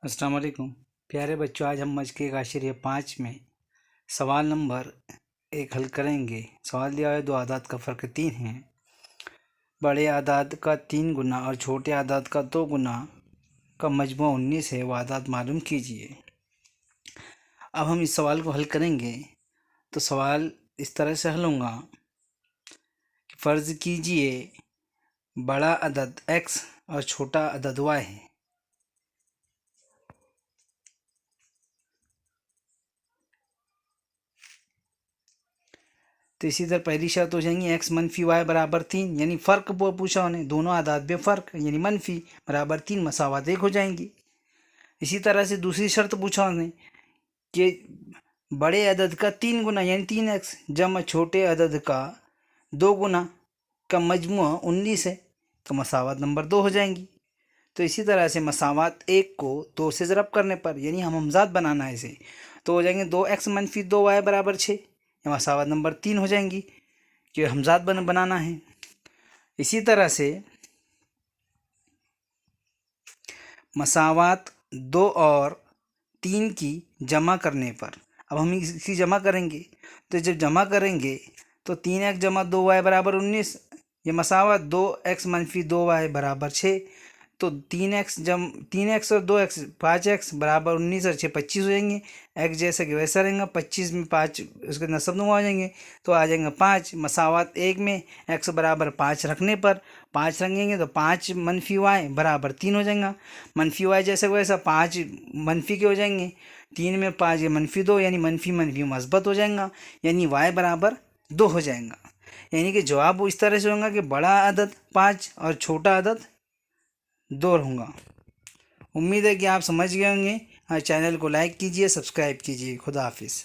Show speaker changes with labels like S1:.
S1: अस्सलाम वालेकुम प्यारे बच्चों। आज हम मशक़ आशिरिया 5 में सवाल नंबर 1 हल करेंगे। सवाल दिया है दो आदाद का फ़र्क 3 है। बड़े आदाद का 3 गुना और छोटे आदाद का 2 गुना का मजमू 19 है, वह आदाद मालूम कीजिए। अब हम इस सवाल को हल करेंगे तो सवाल इस तरह से हल होगा कि फ़र्ज़ कीजिए बड़ा अदद x और छोटा अदद y है। तो इसी तरह पहली शर्त हो जाएंगी x मनफी y बराबर 3, यानी फ़र्क पूछा उन्हें, दोनों आदाद में फ़र्क यानी मनफी बराबर 3 मसावत 1 हो जाएंगी। इसी तरह से दूसरी शर्त पूछा उन्हें कि बड़े अदद का 3 गुना यानी 3x जमा छोटे अदद का 2 गुना का मजमू 19 है, तो मसावत नंबर 2 हो जाएंगी। तो इसी तरह से मसावत 1 को 2 से ज़रब करने पर यानी हम हमजाद बनाना है इसे, तो हो जाएंगे 2x मनफी 2y बराबर 6, मसावत नंबर 3 हो जाएंगी कि हमजाद बनाना है। इसी तरह से मसावत 2 और 3 की जमा करने पर, अब हम इसकी जमा करेंगे, तो जब जमा करेंगे तो 3x जमा 2y बराबर 19, ये मसावत 2x मनफी 2y बराबर 6, तो 3x और 2x 5x बराबर 19 और 6 25 हो जाएंगे। x जैसा कि वैसा रहेगा, 25 में 5 उसके नसब नुमा हो जाएंगे, तो आ जाएंगे 5। मसावत 1 में x बराबर 5 रखने पर 5 रखेंगे तो 5 मनफी y बराबर 3 हो जाएगा। मनफी y जैसा कि वैसा 5 मनफी के हो जाएंगे, 3 में 5 ये मनफी 2 यानी मनफी मनफी मस्बत हो जाएगा, यानी y बराबर 2 हो जाएगा। यानी कि जवाब इस तरह से होगा कि बड़ा अदद 5 और छोटा अदद 2 रहूँगा। उम्मीद है कि आप समझ गए होंगे। चैनल को लाइक कीजिए, सब्सक्राइब कीजिए। खुदा हाफिज़।